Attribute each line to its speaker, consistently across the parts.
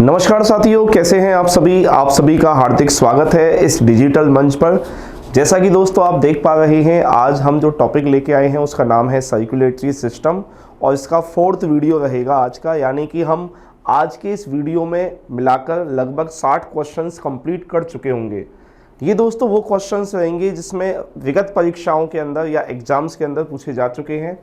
Speaker 1: नमस्कार साथियों, कैसे हैं आप सभी का हार्दिक स्वागत है इस डिजिटल मंच पर। जैसा कि दोस्तों आप देख पा रहे हैं, आज हम जो टॉपिक लेके आए हैं उसका नाम है सर्कुलेटरी सिस्टम और इसका 4th वीडियो रहेगा आज का। यानी कि हम आज के इस वीडियो में मिलाकर लगभग 60 क्वेश्चंस कंप्लीट कर चुके होंगे। ये दोस्तों वो क्वेश्चंस रहेंगे जिसमें विगत परीक्षाओं के अंदर या एग्जाम्स के अंदर पूछे जा चुके हैं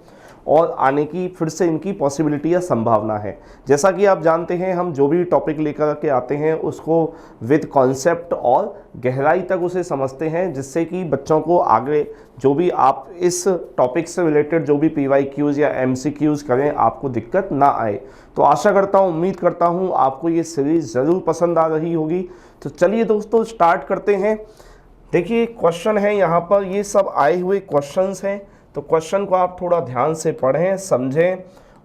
Speaker 1: और आने की फिर से इनकी पॉसिबिलिटी या संभावना है। जैसा कि आप जानते हैं, हम जो भी टॉपिक लेकर के आते हैं उसको विद कॉन्सेप्ट और गहराई तक उसे समझते हैं, जिससे कि बच्चों को आगे जो भी आप इस टॉपिक से रिलेटेड जो भी PYQs या MCQs करें आपको दिक्कत ना आए। तो आशा करता हूँ, उम्मीद करता हूँ आपको ये सीरीज़ ज़रूर पसंद आ रही होगी। तो चलिए दोस्तों स्टार्ट करते हैं। देखिए क्वेश्चन है यहाँ पर, ये सब आए हुए क्वेश्चंस हैं, तो क्वेश्चन को आप थोड़ा ध्यान से पढ़ें, समझें।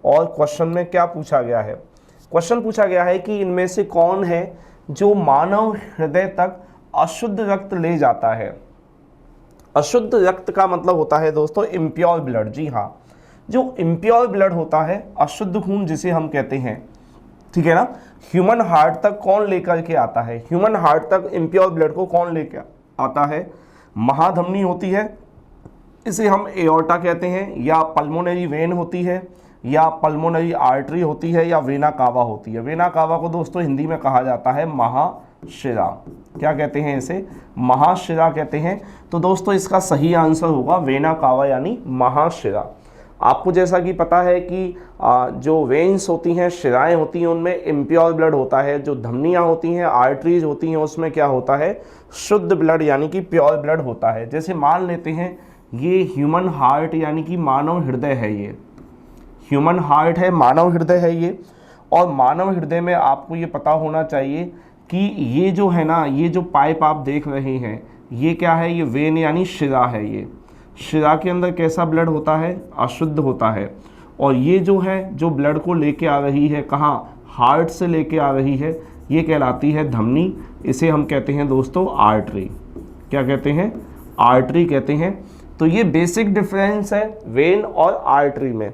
Speaker 1: और क्वेश्चन में क्या पूछा गया है? क्वेश्चन पूछा गया है कि इनमें से कौन है जो मानव हृदय तक अशुद्ध रक्त ले जाता है। अशुद्ध रक्त का मतलब होता है दोस्तों इम्प्योर ब्लड। जी हाँ, जो इम्प्योर ब्लड होता है, अशुद्ध खून जिसे हम कहते हैं, ठीक है ना। ह्यूमन हार्ट तक कौन लेकर के आता है? ह्यूमन हार्ट तक इम्प्योर ब्लड को कौन लेकर आता है? महाधमनी होती है, इसे हम एओर्टा कहते हैं, या पल्मोनरी वेन होती है, या पल्मोनरी आर्टरी होती है, या वेना कावा होती है। वेना कावा को दोस्तों हिंदी में कहा जाता है महाशिरा। क्या कहते हैं इसे? महाशिरा कहते हैं। तो दोस्तों इसका सही आंसर होगा वेना कावा यानी महाशिरा। आपको जैसा कि पता है कि जो वेन्स होती हैं, शिराएं होती हैं, उनमें इम्प्योर ब्लड होता है। जो धमनियाँ होती हैं, आर्टरीज होती हैं, उसमें क्या होता है? शुद्ध ब्लड यानी कि प्योर ब्लड होता है। जैसे मान लेते हैं ये ह्यूमन हार्ट यानी कि मानव हृदय है, ये ह्यूमन हार्ट है, मानव हृदय है ये। और मानव हृदय में आपको ये पता होना चाहिए कि ये जो है ना, ये जो पाइप आप देख रहे हैं, ये क्या है? ये वेन यानी शिरा है। ये शिरा के अंदर कैसा ब्लड होता है? अशुद्ध होता है। और ये जो है, जो ब्लड को लेके आ रही है, कहाँ? हार्ट से लेके आ रही है, ये कहलाती है धमनी। इसे हम कहते हैं दोस्तों आर्टरी। क्या कहते हैं? आर्टरी कहते हैं। तो ये बेसिक डिफरेंस है वेन और आर्टरी में।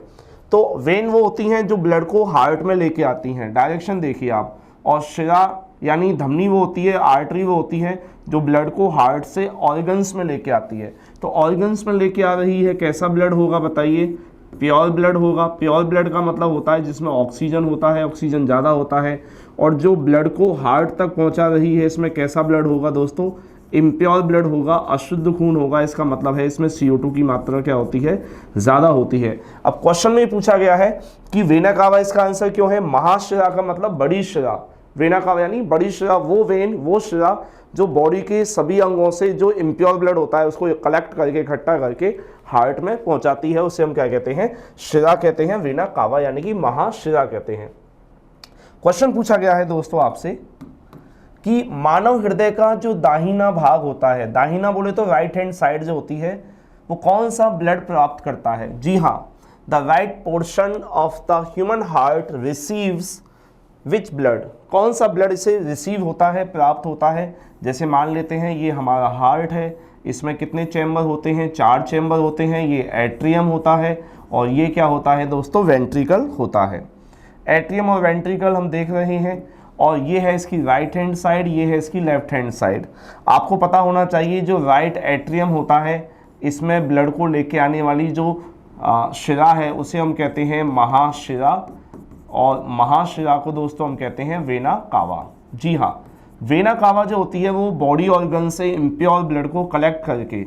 Speaker 1: तो वेन वो होती हैं जो ब्लड को हार्ट में लेके आती हैं, डायरेक्शन देखिए आप। और शिरा यानी धमनी वो होती है, आर्टरी वो होती है जो ब्लड को हार्ट से ऑर्गन्स में लेके आती है। तो ऑर्गन्स में लेके आ रही है, कैसा ब्लड होगा बताइए? प्योर ब्लड होगा। प्योर ब्लड का मतलब होता है जिसमें ऑक्सीजन होता है, ऑक्सीजन ज़्यादा होता है। और जो ब्लड को हार्ट तक पहुँचा रही है, इसमें कैसा ब्लड होगा दोस्तों? इम्प्योर ब्लड होगा, अशुद्ध खून होगा। इसका मतलब है इसमें CO2 की मात्रा क्या होती है? ज़्यादा होती है। अब क्वेश्चन में पूछा गया है कि वेना कावा इसका आंसर क्यों है? महाशिरा का मतलब बड़ी शिरा। वेना कावा यानी बड़ी शिरा, वो वेन, वो शिरा जो बॉडी के सभी अंगों से जो इम्प्योर ब्लड होता है उसको कलेक्ट करके, इकट्ठा करके हार्ट में पहुंचाती है। उसे हम क्या कहते हैं? शिरा कहते हैं, वेना कावा यानी कि महाशिरा कहते हैं। क्वेश्चन पूछा गया है दोस्तों आपसे कि मानव हृदय का जो दाहिना भाग होता है, दाहिना बोले तो राइट हैंड साइड जो होती है, वो कौन सा ब्लड प्राप्त करता है? जी हाँ, the right portion of the human heart receives which blood. कौन सा ब्लड इसे रिसीव होता है, प्राप्त होता है? जैसे मान लेते हैं ये हमारा हार्ट है, इसमें कितने चैम्बर होते हैं? 4 चैम्बर होते हैं। ये एट्रियम होता है और ये क्या होता है दोस्तों? वेंट्रिकल होता है। एट्रियम और वेंट्रिकल हम देख रहे हैं, और ये है इसकी राइट हैंड साइड, ये है इसकी लेफ्ट हैंड साइड। आपको पता होना चाहिए जो राइट एट्रियम होता है, इसमें ब्लड को लेके आने वाली जो शिरा है उसे हम कहते हैं महाशिरा, और महाशिरा को दोस्तों हम कहते हैं वेना कावा। जी हाँ, वेना कावा जो होती है वो बॉडी ऑर्गन से इम्प्योर ब्लड को कलेक्ट करके,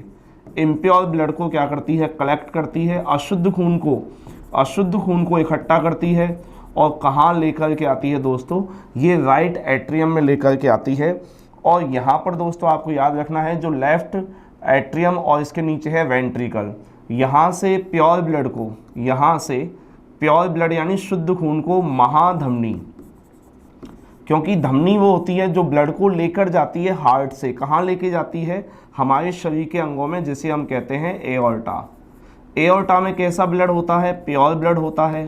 Speaker 1: इम्प्योर ब्लड को क्या करती है? कलेक्ट करती है। अशुद्ध खून को इकट्ठा करती है और कहाँ लेकर के आती है दोस्तों? ये राइट एट्रियम में लेकर के आती है। और यहाँ पर दोस्तों आपको याद रखना है, जो लेफ्ट एट्रियम और इसके नीचे है वेंट्रिकल, यहाँ से प्योर ब्लड को, यहाँ से प्योर ब्लड यानी शुद्ध खून को महाधमनी, क्योंकि धमनी वो होती है जो ब्लड को लेकर जाती है हार्ट से। कहाँ लेके जाती है? हमारे शरीर के अंगों में, जिसे हम कहते हैं एओर्टा। एओर्टा में कैसा ब्लड होता है? प्योर ब्लड होता है।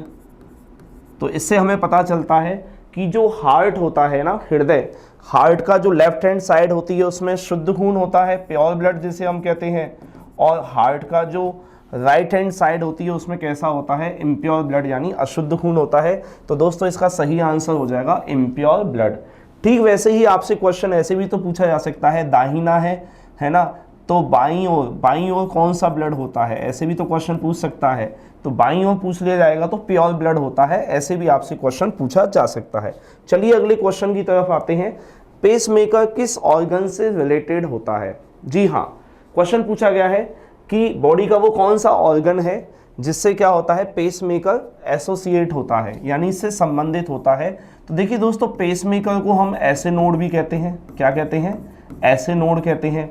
Speaker 1: तो इससे हमें पता चलता है कि जो हार्ट होता है ना, हृदय, हार्ट का जो लेफ्ट हैंड साइड होती है उसमें शुद्ध खून होता है, प्योर ब्लड जिसे हम कहते हैं। और हार्ट का जो राइट हैंड साइड होती है उसमें कैसा होता है, इम्प्योर ब्लड यानी अशुद्ध खून होता है। तो दोस्तों इसका सही आंसर हो जाएगा इम्प्योर ब्लड। ठीक वैसे ही आपसे क्वेश्चन ऐसे भी तो पूछा जा सकता है, दाहिना है ना, तो बाईं ओर कौन सा ब्लड होता है, ऐसे भी तो क्वेश्चन पूछ सकता है। तो बाईं ओर पूछ लिया जाएगा तो प्योर ब्लड होता है, ऐसे भी आपसे क्वेश्चन पूछा जा सकता है। चलिए अगले क्वेश्चन की तरफ आते हैं। पेसमेकर किस ऑर्गन से रिलेटेड होता है? जी हाँ, क्वेश्चन पूछा गया है कि बॉडी का वो कौन सा ऑर्गन है जिससे क्या होता है, पेसमेकर एसोसिएट होता है, यानी इससे संबंधित होता है। तो देखिए दोस्तों, पेसमेकर को हम ऐसे नोड भी कहते हैं। क्या कहते हैं? ऐसे नोड कहते हैं।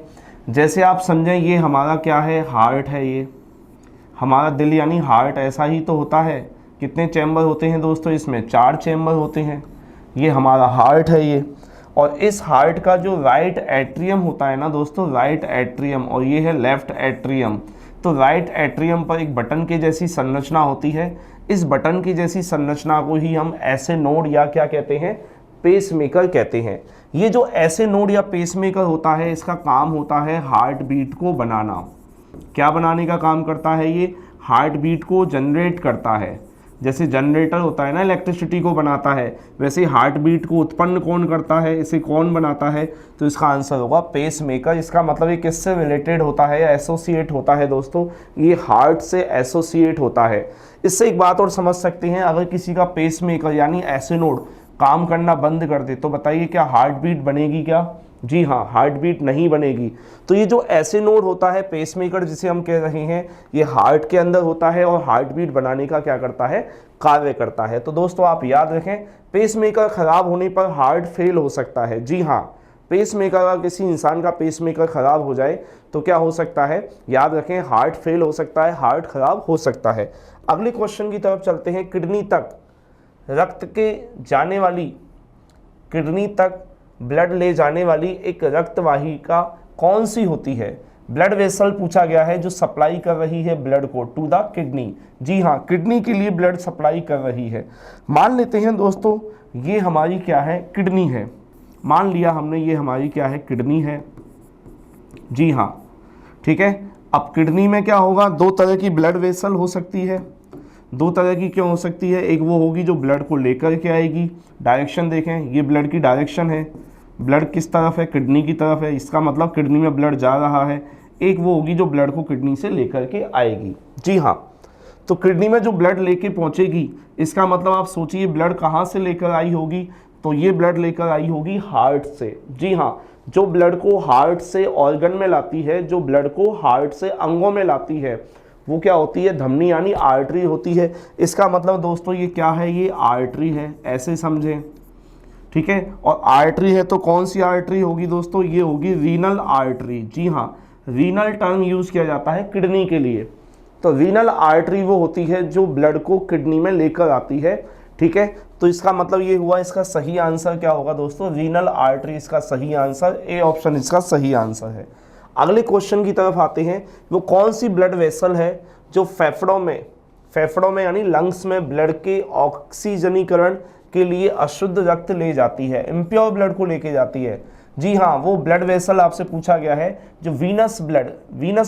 Speaker 1: जैसे आप समझें ये हमारा क्या है, हार्ट है, ये हमारा दिल यानी हार्ट ऐसा ही तो होता है। कितने चैम्बर होते हैं दोस्तों इसमें? 4 चैम्बर होते हैं। ये हमारा हार्ट है ये, और इस हार्ट का जो राइट एट्रियम होता है ना दोस्तों, राइट एट्रियम, और ये है लेफ्ट एट्रियम। तो राइट एट्रियम पर एक बटन की जैसी संरचना होती है। इस बटन की जैसी संरचना को ही हम ऐसे नोड या क्या कहते हैं, पेसमेकर कहते हैं। ये जो ऐसे नोड या पेसमेकर होता है, इसका काम होता है हार्ट बीट को बनाना। क्या बनाने का काम करता है ये? हार्ट बीट को जनरेट करता है। जैसे जनरेटर होता है ना, इलेक्ट्रिसिटी को बनाता है, वैसे हार्ट बीट को उत्पन्न कौन करता है, इसे कौन बनाता है? तो इसका आंसर होगा पेसमेकर। इसका मतलब ये किससे रिलेटेड होता है या एसोसिएट होता है दोस्तों? ये हार्ट से एसोसिएट होता है। इससे एक बात और समझ सकते हैं, अगर किसी का पेसमेकर यानी ऐसे नोड काम करना बंद कर दे तो बताइए क्या हार्ट बीट बनेगी क्या? जी हाँ, हार्ट बीट नहीं बनेगी। तो ये जो ऐसे नोड होता है पेसमेकर जिसे हम कह रहे हैं, ये हार्ट के अंदर होता है और हार्ट बीट बनाने का क्या करता है, कार्य करता है। तो दोस्तों आप याद रखें, पेसमेकर खराब होने पर हार्ट फेल हो सकता है। जी हाँ, पेसमेकर, अगर किसी इंसान का पेसमेकर खराब हो जाए तो क्या हो सकता है, याद रखें, हार्ट फेल हो सकता है, हार्ट खराब हो सकता है। अगले क्वेश्चन की तरफ चलते हैं। किडनी तक ब्लड ले जाने वाली एक रक्तवाहिका कौन सी होती है? ब्लड वेसल पूछा गया है जो सप्लाई कर रही है ब्लड को टू द किडनी। जी हाँ, किडनी के लिए ब्लड सप्लाई कर रही है। मान लेते हैं दोस्तों ये हमारी क्या है, किडनी है। मान लिया हमने ये हमारी क्या है, किडनी है। जी हाँ, ठीक है। अब किडनी में क्या होगा, 2 तरह की ब्लड वेसल हो सकती है। 2 तरह की क्यों हो सकती है? एक वो होगी जो ब्लड को लेकर के आएगी, डायरेक्शन देखें, ये ब्लड की डायरेक्शन है, ब्लड किस तरफ है, किडनी की तरफ है, इसका मतलब किडनी में ब्लड जा रहा है। एक वो होगी जो ब्लड को किडनी से लेकर के आएगी। जी हाँ, तो किडनी में जो ब्लड लेके पहुंचेगी, इसका मतलब आप सोचिए ब्लड कहाँ से लेकर आई होगी, तो ये ब्लड लेकर आई होगी हार्ट से। जी हाँ, जो ब्लड को हार्ट से ऑर्गन में लाती है, जो ब्लड को हार्ट से अंगों में लाती है, वो क्या होती है, धमनी यानी आर्टरी होती है। इसका मतलब दोस्तों ये क्या है, ये आर्टरी है, ऐसे समझें, ठीक है। और आर्टरी है तो कौन सी आर्टरी होगी दोस्तों, ये होगी रीनल आर्टरी। जी हाँ, रीनल टर्म यूज किया जाता है किडनी के लिए। तो रीनल आर्टरी वो होती है जो ब्लड को किडनी में लेकर आती है, ठीक है। तो इसका मतलब ये हुआ, इसका सही आंसर क्या होगा दोस्तों, रीनल आर्टरी इसका सही आंसर, ए ऑप्शन इसका सही आंसर है। अगले क्वेश्चन की तरफ आते हैं। वो कौन सी ब्लड वेसल है जो फेफड़ों में यानी लंग्स में ब्लड के ऑक्सीजनीकरण के लिए अशुद्ध रक्त ले जाती है, इम्प्योर ब्लड को लेके जाती है? जी हाँ, वो ब्लड वेसल आपसे पूछा गया है जो वीनस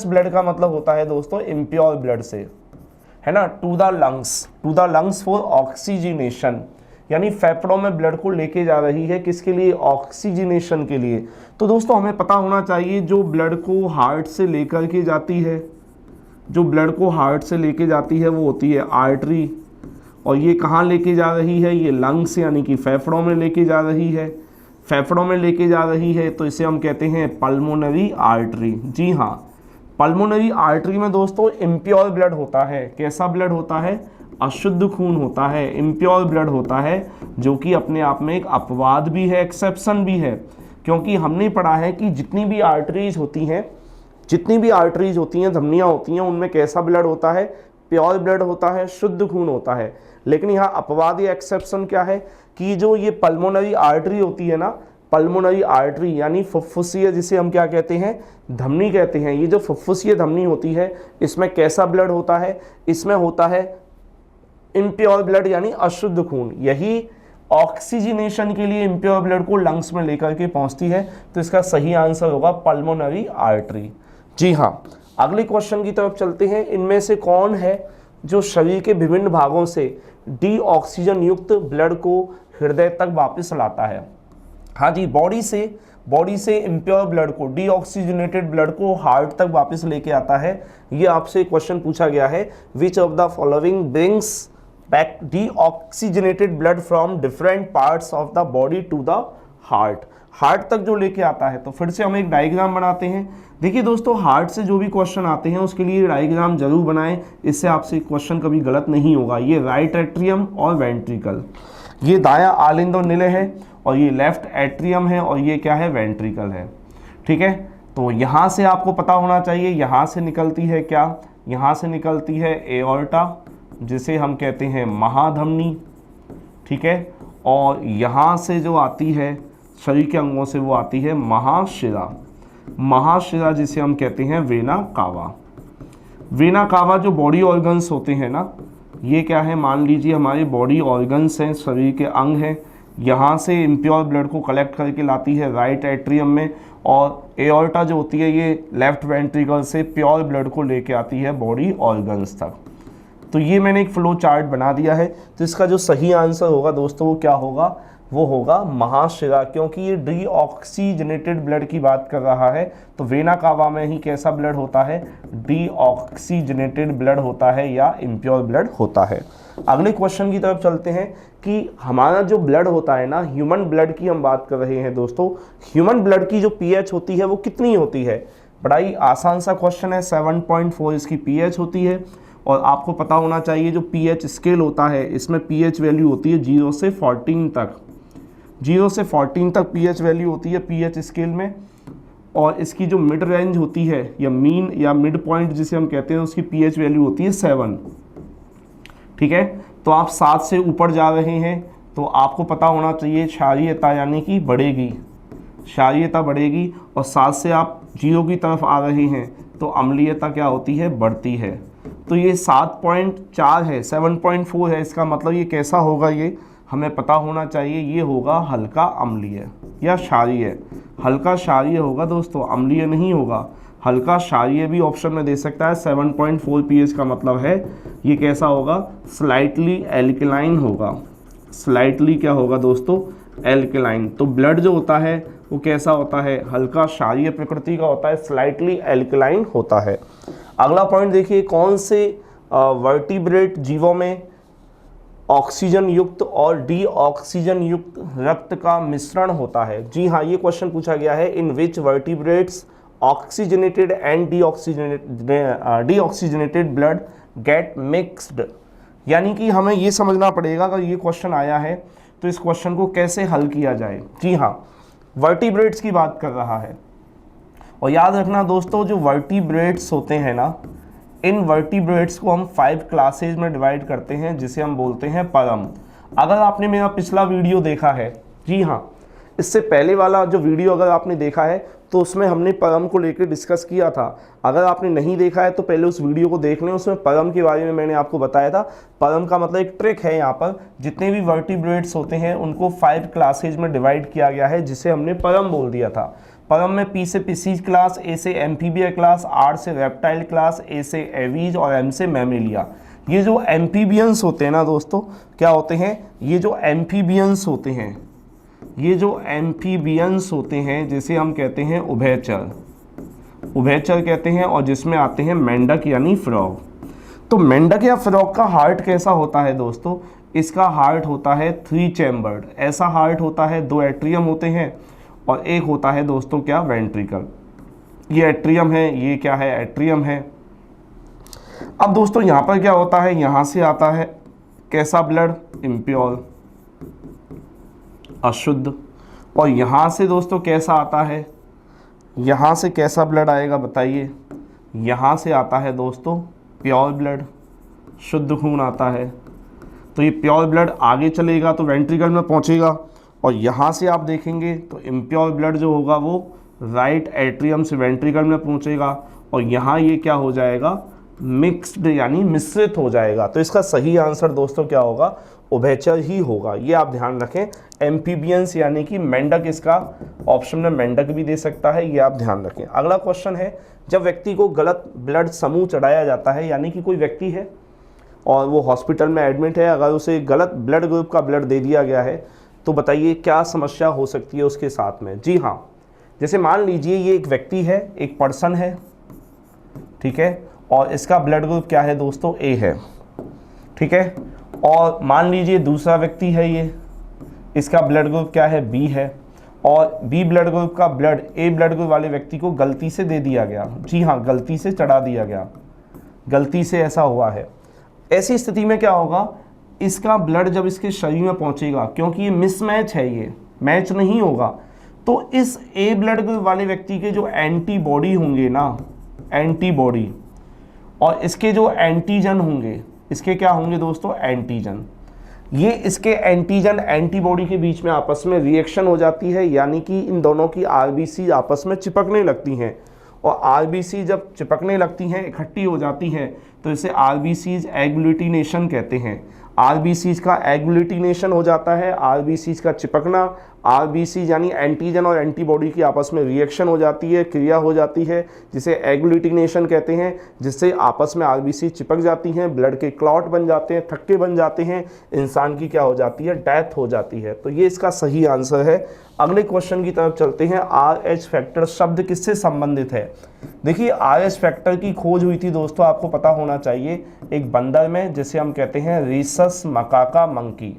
Speaker 1: ब्लड का मतलब होता है दोस्तों इम्प्योर ब्लड से, है ना, to the lungs for oxygenation, यानी फेफड़ों में ब्लड को लेके जा रही है, किसके लिए, ऑक्सीजनेशन के लिए। तो दोस्तों हमें पता होना चाहिए जो ब्लड को हार्ट से लेकर के जाती है, वो होती है आर्टरी, और ये कहाँ लेके जा रही है, ये लंग्स यानी कि फेफड़ों में लेके जा रही है, तो इसे हम कहते हैं पल्मोनरी आर्टरी। जी हाँ, पल्मोनरी आर्टरी में दोस्तों इम्प्योर ब्लड होता है। कैसा ब्लड होता है, अशुद्ध खून होता है, इम्प्योर ब्लड होता है, जो कि अपने आप में एक अपवाद भी है, एक्सेप्शन भी है। क्योंकि हमने पढ़ा है कि जितनी भी आर्टरीज होती हैं, धमनियाँ होती हैं, उनमें कैसा ब्लड होता है, प्योर ब्लड होता है, शुद्ध खून होता है। लेकिन यहाँ अपवाद या एक्सेप्शन क्या है कि जो ये पल्मोनरी आर्टरी होती है ना, पल्मोनरी आर्टरी यानी फुफ्फुसीय, जिसे हम क्या कहते हैं, धमनी कहते हैं, ये जो फुफ्फुसीय धमनी होती है, इसमें कैसा ब्लड होता है, इसमें होता है इम्प्योर ब्लड यानी अशुद्ध खून। यही ऑक्सीजनेशन के लिए इम्प्योर ब्लड को लंग्स में लेकर के पहुंचती है। तो इसका सही आंसर होगा पल्मोनरी आर्टरी। जी हाँ, अगले क्वेश्चन की तरफ चलते हैं। इनमें से कौन है जो शरीर के विभिन्न भागों से डीऑक्सीजन युक्त ब्लड को हृदय तक वापस लाता है? हाँ जी, बॉडी से इम्प्योर ब्लड को, डीऑक्सीजनेटेड ब्लड को हार्ट तक वापस लेके आता है। ये आपसे क्वेश्चन पूछा गया है, which of the following brings back deoxygenated blood from different parts of the body to the heart तक जो लेके आता है। तो फिर से हम एक डायग्राम बनाते हैं। देखिए दोस्तों, हार्ट से जो भी क्वेश्चन आते हैं उसके लिए डायग्राम जरूर बनाएं, इससे आपसे क्वेश्चन कभी गलत नहीं होगा। ये राइट एट्रियम और वेंट्रिकल, ये दायां आलिंद और निलय है, और ये लेफ्ट एट्रियम है, और ये क्या है, वेंट्रिकल है। ठीक है, तो यहाँ से आपको पता होना चाहिए, यहाँ से निकलती है क्या, यहाँ से निकलती है एओर्टा, जिसे हम कहते हैं महाधमनी। ठीक है, और यहाँ से जो आती है शरीर के अंगों से, वो आती है महाशिरा, जिसे हम कहते हैं वेना कावा। जो बॉडी ऑर्गन्स होते हैं ना, ये क्या है, मान लीजिए हमारे बॉडी ऑर्गन्स हैं, शरीर के अंग हैं। यहाँ से इम्प्योर ब्लड को कलेक्ट करके लाती है राइट एट्रियम में, और एओर्टा जो होती है ये लेफ्ट वेंट्रिकल से प्योर ब्लड को लेके आती है बॉडी ऑर्गन्स तक। तो ये मैंने एक फ्लो चार्ट बना दिया है। तो इसका जो सही आंसर होगा दोस्तों वो क्या होगा, वो होगा महाशिरा, क्योंकि ये डीऑक्सीजनेटेड ब्लड की बात कर रहा है। तो वेना कावा में ही कैसा ब्लड होता है, डीऑक्सीजनेटेड ब्लड होता है या इम्प्योर ब्लड होता है। अगले क्वेश्चन की तरफ चलते हैं कि हमारा जो ब्लड होता है ना, ह्यूमन ब्लड की हम बात कर रहे हैं दोस्तों। ह्यूमन ब्लड की जो पीएच होती है वो कितनी होती है? बड़ा ही आसान सा क्वेश्चन है, 7.4 इसकी पीएच होती है। और आपको पता होना चाहिए जो पीएच स्केल होता है, इसमें पीएच वैल्यू होती है 0 से 14 तक। 0 से 14 तक पीएच वैल्यू होती है पीएच स्केल में। और इसकी जो मिड रेंज होती है या मीन या मिड पॉइंट जिसे हम कहते हैं, उसकी पीएच वैल्यू होती है 7। ठीक है, तो आप 7 से ऊपर जा रहे हैं तो आपको पता होना चाहिए क्षारीयता यानी कि बढ़ेगी, क्षारीयता बढ़ेगी। और 7 से आप 0 की तरफ आ रहे हैं तो अम्लीयता क्या होती है, बढ़ती है। तो ये 7.4 है, 7.4 है, इसका मतलब ये कैसा होगा, ये हमें पता होना चाहिए। ये होगा हल्का अम्लीय या क्षारीय। हल्का क्षारीय होगा दोस्तों, अम्लीय नहीं होगा। हल्का क्षारीय भी ऑप्शन में दे सकता है। 7.4 पीएच का मतलब है ये कैसा होगा, स्लाइटली एल्कलाइन होगा। स्लाइटली क्या होगा दोस्तों, एल्कलाइन। तो ब्लड जो होता है वो कैसा होता है, हल्का क्षारीय प्रकृति का होता है, स्लाइटली एल्कलाइन होता है। अगला पॉइंट देखिए, कौन से वर्टिब्रेट जीवों में ऑक्सीजन युक्त और डीऑक्सीजन युक्त रक्त का मिश्रण होता है? जी हाँ, ये क्वेश्चन पूछा गया है, in which vertebrates oxygenated and deoxygenated blood get mixed. यानी कि हमें ये समझना पड़ेगा अगर ये क्वेश्चन आया है तो इस क्वेश्चन को कैसे हल किया जाए। जी हाँ, वर्टिब्रेट्स की बात कर रहा है। और याद रखना दोस्तों, जो वर्टिब्रेट्स होते हैं ना, इन वर्टिब्रेट्स को हम 5 क्लासेज में डिवाइड करते हैं, जिसे हम बोलते हैं परम। अगर आपने मेरा पिछला वीडियो देखा है, जी हाँ, इससे पहले वाला जो वीडियो अगर आपने देखा है तो उसमें हमने परम को लेकर डिस्कस किया था। अगर आपने नहीं देखा है तो पहले उस वीडियो को देख लें, उसमें परम के बारे में मैंने आपको बताया था। परम का मतलब एक ट्रिक है, यहाँ पर जितने भी वर्टिब्रेट्स होते हैं उनको 5 क्लासेज में डिवाइड किया गया है, जिसे हमने परम बोल दिया था। परम में पी से पिसीज क्लास, ए से एम्फीबिया क्लास, आर से रेप्टाइल क्लास, ए से एवीज और एम से मैमेलिया। ये जो एम्फीबियंस होते हैं ना दोस्तों, क्या होते हैं, ये जो एम्फीबियंस होते हैं, ये जो एम्फीबियंस होते हैं जिसे हम कहते हैं उभयचर, उभयचर कहते हैं, और जिसमें आते हैं मेंढक यानी फ्रॉग। तो मेंढक या फ्रॉग का हार्ट कैसा होता है दोस्तों, इसका हार्ट होता है 3 चैम्बर्ड। ऐसा हार्ट होता है, 2 एट्रियम होते हैं और एक होता है दोस्तों क्या, वेंट्रिकल। ये एट्रियम है, ये क्या है, एट्रियम है। अब दोस्तों यहाँ पर क्या होता है, यहाँ से आता है कैसा ब्लड, इम्प्योर, अशुद्ध। और यहाँ से दोस्तों कैसा आता है, यहाँ से कैसा ब्लड आएगा बताइए, यहाँ से आता है दोस्तों प्योर ब्लड, शुद्ध खून आता है। तो ये प्योर ब्लड आगे चलेगा तो वेंट्रिकल में पहुँचेगा, और यहाँ से आप देखेंगे तो इम्प्योर ब्लड जो होगा वो राइट एट्रियम से वेंट्रिकल में पहुँचेगा, और यहाँ ये क्या हो जाएगा, मिक्स्ड यानी मिश्रित हो जाएगा। तो इसका सही आंसर दोस्तों क्या होगा, उभयचर ही होगा, ये आप ध्यान रखें। एम्फीबियंस यानी कि मेंढक, इसका ऑप्शन में मेंढक भी दे सकता है, ये आप ध्यान रखें। अगला क्वेश्चन है, जब व्यक्ति को गलत ब्लड समूह चढ़ाया जाता है, यानी कि कोई व्यक्ति है और वो हॉस्पिटल में एडमिट है, अगर उसे गलत ब्लड ग्रुप का ब्लड दे दिया गया है तो बताइए क्या समस्या हो सकती है उसके साथ में। जी हाँ, जैसे मान लीजिए ये एक व्यक्ति है, एक पर्सन है, ठीक है, और इसका ब्लड ग्रुप क्या है दोस्तों, ए है, ठीक है, और मान लीजिए दूसरा व्यक्ति है, ये इसका ब्लड ग्रुप क्या है, बी है, और बी ब्लड ग्रुप का ब्लड ए ब्लड ग्रुप वाले व्यक्ति को गलती से दे दिया गया। जी हाँ, गलती से चढ़ा दिया गया, गलती से ऐसा हुआ है। ऐसी स्थिति में क्या होगा, इसका ब्लड जब इसके शरीर में पहुंचेगा, क्योंकि ये मिसमैच है, ये मैच नहीं होगा, तो इस ए ब्लड ग्रुप वाले व्यक्ति के जो एंटीबॉडी होंगे ना, एंटीबॉडी, और इसके जो एंटीजन होंगे, इसके क्या होंगे दोस्तों, एंटीजन, ये इसके एंटीजन एंटीबॉडी के बीच में आपस में रिएक्शन हो जाती है, यानी कि इन दोनों की आरबीसी आपस में चिपकने लगती हैं, और आरबीसी जब चिपकने लगती हैं, इकट्ठी हो जाती हैं, तो इसे आरबीसीज एग्लूटिनेशन कहते हैं। आरबीसीज का एग्लूटिनेशन हो जाता है, आरबीसीज का चिपकना, आरबीसी यानी एंटीजन और एंटीबॉडी की आपस में रिएक्शन हो जाती है, क्रिया हो जाती है, जिसे एग्लूटिनेशन कहते हैं, जिससे आपस में आरबीसी चिपक जाती हैं, ब्लड के क्लॉट बन जाते हैं, थक्के बन जाते हैं, इंसान की क्या हो जाती है, डेथ हो जाती है। तो ये इसका सही आंसर है। अगले क्वेश्चन की तरफ चलते हैं। RH फैक्टर शब्द किससे संबंधित है? देखिए, RH फैक्टर की खोज हुई थी दोस्तों, आपको पता होना चाहिए, एक बंदर में, जिसे हम कहते हैं रीसस मकाका मंकी।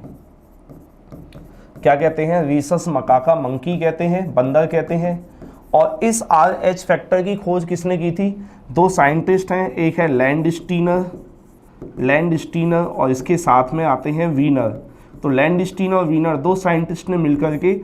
Speaker 1: क्या कहते हैं? रीसस मकाका मंकी कहते हैं, बंदर कहते हैं। और इस RH फैक्टर की खोज किसने की थी? दो साइंटिस्ट हैं, एक है लैंडस्टीनर और इसके साथ में आते हैं वीनर। तो लैंडस्टीनर और वीनर दो साइंटिस्ट ने मिलकर के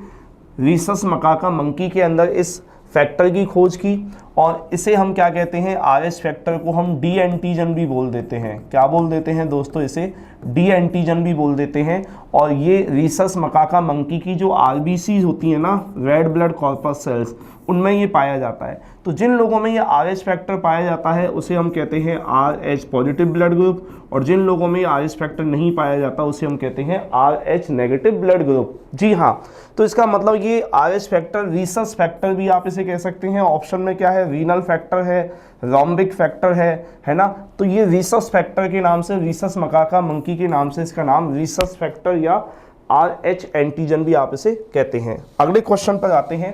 Speaker 1: रीसस मकाका मंकी के अंदर इस फैक्टर की खोज की, और इसे हम क्या कहते हैं, RH फैक्टर को हम डी एंटीजन भी बोल देते हैं। क्या बोल देते हैं दोस्तों? इसे डी एंटीजन भी बोल देते हैं। और ये रीसस मकाका मंकी की जो RBCs होती हैं ना, रेड ब्लड कॉर्पस सेल्स, उनमें ये पाया जाता है। तो जिन लोगों में ये RH फैक्टर पाया जाता है उसे हम कहते हैं RH पॉजिटिव ब्लड ग्रुप, और जिन लोगों में RH फैक्टर नहीं पाया जाता उसे हम कहते हैं RH नेगेटिव ब्लड ग्रुप। जी हाँ, तो इसका मतलब ये RH फैक्टर, रीसस फैक्टर भी आप इसे कह सकते हैं। ऑप्शन में क्या है? रीनल फैक्टर है, रोम्बिक फैक्टर है ना। तो ये रीसस फैक्टर के नाम से, रीसस मकाका मंकी के नाम से इसका नाम रीसस फैक्टर या RH एंटीजन भी आप इसे कहते हैं। अगले क्वेश्चन पर आते हैं।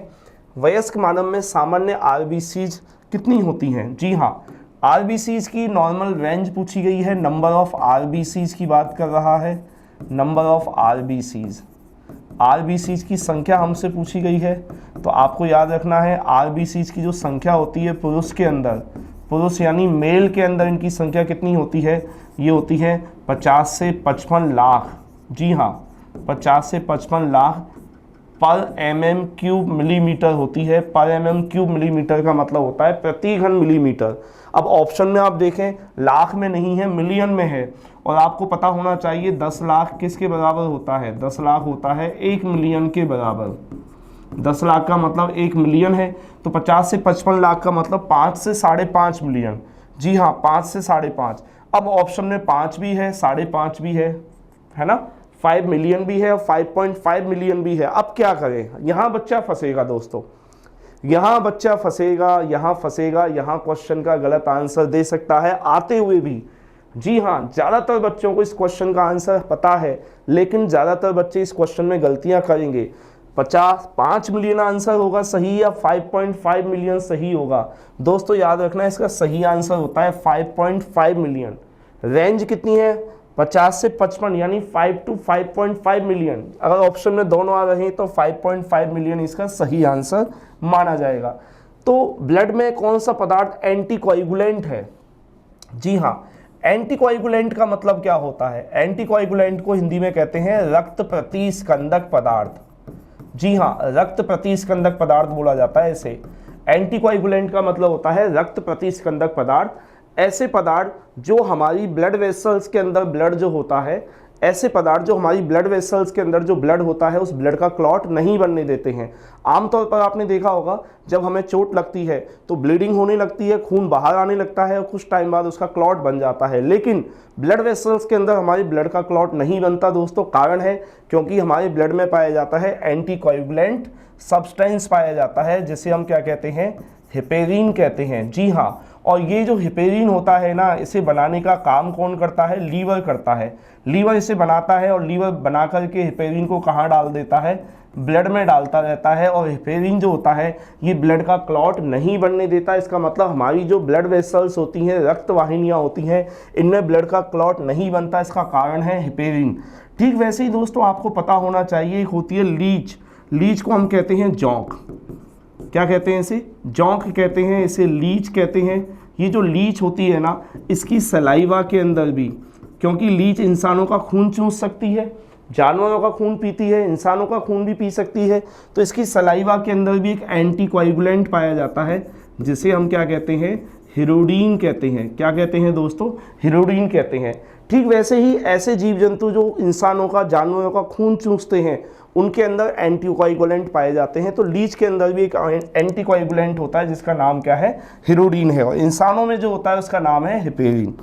Speaker 1: वयस्क मानव में सामान्य RBCs कितनी होती हैं? जी हाँ, RBCs की नॉर्मल रेंज पूछी गई है, नंबर ऑफ RBCs की बात कर रहा है, नंबर ऑफ RBCs की संख्या हमसे पूछी गई है। तो आपको याद रखना है, RBCs की जो संख्या होती है पुरुष के अंदर, पुरुष यानी मेल के अंदर इनकी संख्या कितनी होती है? ये होती है 50 से 55 लाख। जी हाँ, 50 से 55 लाख पर mm³ मिलीमीटर होती है। पर mm³ मिलीमीटर का मतलब होता है प्रति घन मिलीमीटर। अब ऑप्शन में आप देखें, लाख में नहीं है, मिलियन में है। और आपको पता होना चाहिए 10 लाख किसके बराबर होता है? 10 लाख होता है 1 मिलियन के बराबर। 10 लाख का मतलब 1 मिलियन है। तो 50 से 55 लाख का मतलब 5 से 5.5 मिलियन। जी हाँ, 5 से 5.5। अब ऑप्शन में 5 भी है, 5.5 भी है ना, 5 मिलियन भी है और 5.5 मिलियन भी है। अब क्या करें? यहाँ बच्चा फंसेगा दोस्तों, यहाँ बच्चा फंसेगा, यहाँ फंसेगा, यहाँ क्वेश्चन का गलत आंसर दे सकता है आते हुए भी। जी हाँ, ज़्यादातर बच्चों को इस क्वेश्चन का आंसर पता है, लेकिन ज़्यादातर बच्चे इस क्वेश्चन में गलतियाँ करेंगे। 5 मिलियन आंसर होगा सही या 5.5 मिलियन सही होगा? दोस्तों याद रखना, इसका सही आंसर होता है 5.5 मिलियन। रेंज कितनी है? 50 से 55 यानी 5 to 5.5 मिलियन। अगर ऑप्शन में दोनों आ रहे हैं तो 5.5 मिलियन इसका सही आंसर माना जाएगा। तो ब्लड में कौन सा पदार्थ एंटीकोएगुलेंट है? जी हाँ, एंटीकोएगुलेंट का मतलब क्या होता है? एंटीकोएगुलेंट को हिंदी में कहते हैं रक्त प्रतिस्कंदक पदार्थ। जी हाँ, रक्त प्रतिस्कंदक पदार्थ बोला जाता है इसे। एंटीकोएगुलेंट का मतलब होता है रक्त प्रतिस्कंदक पदार्थ। ऐसे पदार्थ जो हमारी ब्लड वेसल्स के अंदर ब्लड जो होता है, ऐसे पदार्थ जो हमारी ब्लड वेसल्स के अंदर जो ब्लड होता है उस ब्लड का क्लॉट नहीं बनने देते हैं। आमतौर पर आपने देखा होगा जब हमें चोट लगती है तो ब्लीडिंग होने लगती है, खून बाहर आने लगता है और कुछ टाइम बाद उसका क्लॉट बन जाता है, लेकिन ब्लड वेसल्स के अंदर हमारे ब्लड का क्लॉट नहीं बनता दोस्तों। कारण है क्योंकि हमारे ब्लड में पाया जाता है एंटीकोएगुलेंट सब्सटेंस पाया जाता है, जिसे हम क्या कहते हैं, हेपेरिन कहते हैं। जी हाँ, और ये जो हेपेरिन होता है ना, इसे बनाने का काम कौन करता है, लीवर करता है। लीवर इसे बनाता है और लीवर बना करके हेपेरिन को कहाँ डाल देता है, ब्लड में डालता रहता है। और हेपेरिन जो होता है ये ब्लड का क्लॉट नहीं बनने देता। इसका मतलब हमारी जो ब्लड वेसल्स होती हैं, रक्त वाहिनियाँ होती हैं, इनमें ब्लड का क्लॉट नहीं बनता। इसका कारण है हेपेरिन। ठीक वैसे ही दोस्तों आपको पता होना चाहिए, एक होती है लीच। लीच को हम कहते हैं जोंक। क्या कहते हैं इसे, जोंक कहते हैं, इसे लीच कहते हैं। ये जो लीच होती है ना, इसकी सलाइवा के अंदर भी, क्योंकि लीच इंसानों का खून चूस सकती है, जानवरों का खून पीती है, इंसानों का खून भी पी सकती है, तो इसकी सलाइवा के अंदर भी एक एंटीकोएगुलेंट पाया जाता है, जिसे हम क्या कहते हैं, हिरोडीन कहते हैं। क्या कहते हैं दोस्तों, हिरोडीन कहते हैं। ठीक वैसे ही ऐसे जीव जंतु जो इंसानों का, जानवरों का खून चूसते हैं, उनके अंदर एंटीकोएगुलेंट पाए जाते हैं। तो लीच के अंदर भी एक एंटीकोएगुलेंट होता है जिसका नाम क्या है, हिरोडीन है, और इंसानों में जो होता है उसका नाम है हेपेरिन।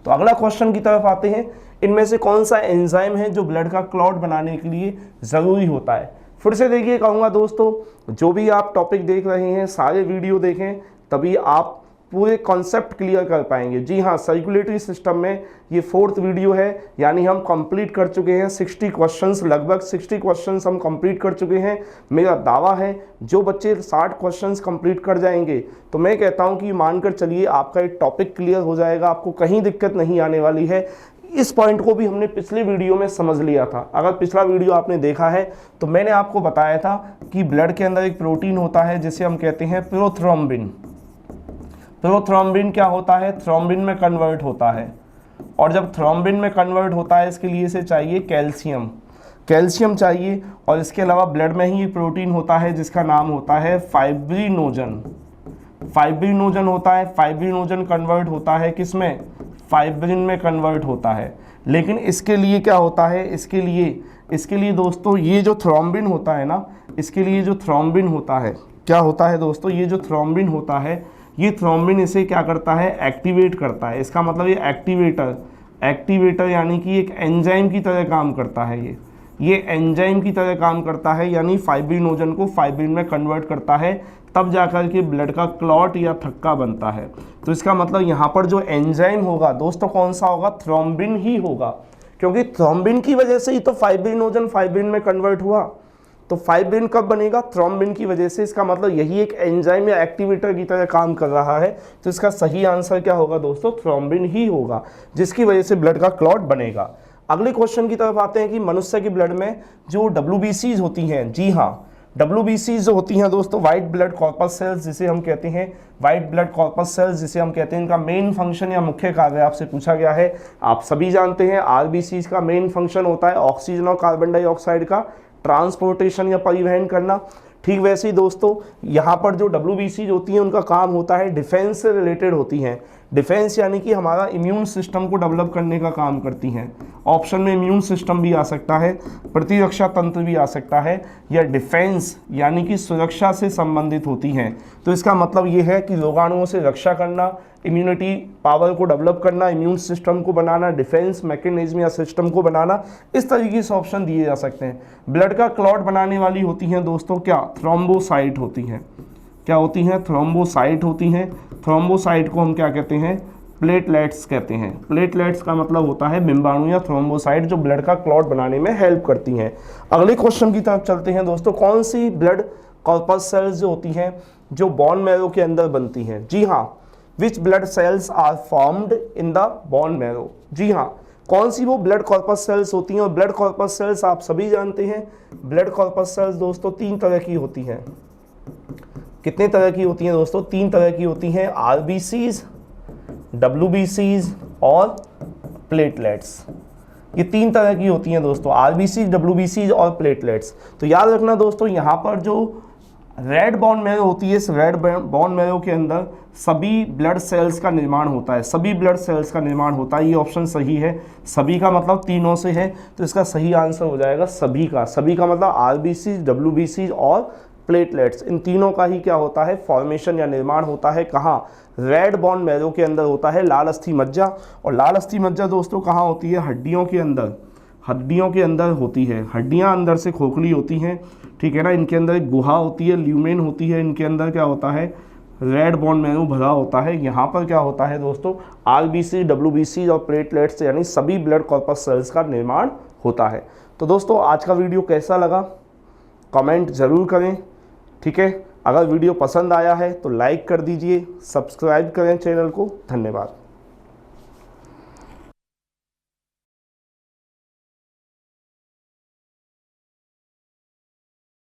Speaker 1: तो अगला क्वेश्चन की तरफ आते हैं, इनमें से कौन सा एंजाइम है जो ब्लड का क्लॉट बनाने के लिए ज़रूरी होता है। फिर से देखिए, कहूँगा दोस्तों, जो भी आप टॉपिक देख रहे हैं सारे वीडियो देखें, तभी आप पूरे कॉन्सेप्ट क्लियर कर पाएंगे। जी हाँ, सर्कुलेटरी सिस्टम में ये 4th वीडियो है, यानी हम कंप्लीट कर चुके हैं 60 क्वेश्चंस, लगभग 60 क्वेश्चंस हम कंप्लीट कर चुके हैं। मेरा दावा है जो बच्चे 60 क्वेश्चंस कंप्लीट कर जाएंगे, तो मैं कहता हूँ कि मानकर चलिए आपका एक टॉपिक क्लियर हो जाएगा, आपको कहीं दिक्कत नहीं आने वाली है। इस पॉइंट को भी हमने पिछले वीडियो में समझ लिया था। अगर पिछला वीडियो आपने देखा है तो मैंने आपको बताया था कि ब्लड के अंदर एक प्रोटीन होता है जिसे हम कहते हैं प्रोथ्रोम्बिन। प्रोथ्रोम्बिन क्या होता है, थ्रोम्बिन में कन्वर्ट होता है, और जब थ्रोम्बिन में कन्वर्ट होता है इसके लिए इसे चाहिए कैल्शियम, कैल्शियम चाहिए। और इसके अलावा ब्लड में ही एक प्रोटीन होता है जिसका नाम होता है फाइब्रिनोजन। फाइब्रिनोजन होता है, फाइब्रिनोजन कन्वर्ट होता है किसमें, फाइब्रिन में कन्वर्ट होता है। लेकिन इसके लिए क्या होता है, इसके लिए दोस्तों ये जो थ्रोम्बिन होता है ना, इसके लिए जो थ्रोम्बिन होता है, क्या होता है दोस्तों, ये जो थ्रोम्बिन होता है, ये थ्रोम्बिन इसे क्या करता है, एक्टिवेट करता है। इसका मतलब ये एक्टिवेटर यानी कि एक एंजाइम की तरह काम करता है। ये एंजाइम की तरह काम करता है, यानी फाइब्रिनोजन को फाइब्रिन में कन्वर्ट करता है, तब जाकर के ब्लड का क्लॉट या थक्का बनता है। तो इसका मतलब यहाँ पर जो एंजाइम होगा दोस्तों कौन सा होगा, थ्रोम्बिन ही होगा, क्योंकि थ्रोम्बिन की वजह से ही तो फाइब्रिनोजन फाइब्रिन में कन्वर्ट हुआ। तो फाइब्रिन कब बनेगा, थ्रोम्बिन की वजह से। इसका मतलब यही एक एंजाइम या एक्टिवेटर की तरह काम कर रहा है। तो इसका सही आंसर क्या होगा दोस्तों, थ्रोम्बिन ही होगा, जिसकी वजह से ब्लड का क्लॉट बनेगा। अगले क्वेश्चन की तरफ आते हैं कि मनुष्य के ब्लड में जो WBCs होती हैं, जी हाँ, WBCs जो होती हैं दोस्तों, वाइट ब्लड कॉर्पस सेल्स जिसे हम कहते हैं, वाइट ब्लड कॉर्पस सेल्स जिसे हम कहते हैं, इनका मेन फंक्शन या मुख्य कार्य आपसे पूछा गया है। आप सभी जानते हैं RBCs का मेन फंक्शन होता है ऑक्सीजन और कार्बन डाइऑक्साइड का ट्रांसपोर्टेशन या परिवहन करना। ठीक वैसे ही दोस्तों यहाँ पर जो WBCs होती हैं उनका काम होता है डिफेंस से रिलेटेड होती हैं। डिफेंस यानी कि हमारा इम्यून सिस्टम को डेवलप करने का काम करती हैं। ऑप्शन में इम्यून सिस्टम भी आ सकता है, प्रतिरक्षा तंत्र भी आ सकता है, या डिफेंस यानी कि सुरक्षा से संबंधित होती हैं। तो इसका मतलब ये है कि रोगाणुओं से रक्षा करना, इम्यूनिटी पावर को डेवलप करना, इम्यून सिस्टम को बनाना, डिफेंस मैकेनिज्म या सिस्टम को बनाना, इस तरीके से ऑप्शन दिए जा सकते हैं। ब्लड का क्लॉट बनाने वाली होती हैं दोस्तों क्या, थ्रोम्बोसाइट होती हैं। क्या होती हैं, थ्रोम्बोसाइट होती हैं। थ्रोम्बोसाइट को हम क्या कहते हैं, प्लेटलेट्स कहते हैं। प्लेटलेट्स का मतलब होता है बिंबाणु या थ्रोम्बोसाइट जो ब्लड का क्लॉट बनाने में हेल्प करती हैं। अगले क्वेश्चन की तरफ चलते हैं दोस्तों, कौन सी ब्लड कॉर्पस सेल्स जो होती हैं जो बोन मैरो के अंदर बनती हैं। जी हाँ, which blood cells are formed in the bone marrow. जी हाँ, कौन सी वो ब्लड कॉर्पस सेल्स होती हैं। और ब्लड कॉर्पस सेल्स आप सभी जानते हैं, ब्लड कॉर्पस सेल्स दोस्तों 3 तरह की होती हैं। कितने तरह की होती हैं दोस्तों, 3 तरह की होती हैं, RBCs, WBCs और प्लेटलेट्स। ये 3 तरह की होती हैं दोस्तों, RBCs, WBCs और प्लेटलेट्स। तो याद रखना दोस्तों, यहाँ पर जो रेड बोन मैरो होती है, इस रेड बोन मैरो के अंदर सभी ब्लड सेल्स का निर्माण होता है, सभी ब्लड सेल्स का निर्माण होता है। ये ऑप्शन सही है, सभी का मतलब तीनों से है, तो इसका सही आंसर हो जाएगा सभी का। सभी का मतलब आरबीसी, डब्ल्यूबीसी और प्लेटलेट्स, इन तीनों का ही क्या होता है, फॉर्मेशन या निर्माण होता है। कहाँ? रेड बोन मैरो के अंदर होता है। लाल अस्थि मज्जा, और लाल अस्थि मज्जा दोस्तों कहाँ होती है? हड्डियों के अंदर, हड्डियों के अंदर होती है। हड्डियां अंदर से खोखली होती हैं, ठीक है ना। इनके अंदर एक गुहा होती है, ल्यूमेन होती है, इनके अंदर क्या होता है, रेड बोन मैरो भरा होता है। यहाँ पर क्या होता है दोस्तों, आरबीसी, डब्ल्यूबीसी और प्लेटलेट्स यानी सभी ब्लड कॉर्पस सेल्स का निर्माण होता है। तो दोस्तों आज का वीडियो कैसा लगा कमेंट ज़रूर करें, ठीक है। अगर वीडियो पसंद आया है तो लाइक कर दीजिए, सब्सक्राइब करें चैनल को। धन्यवाद।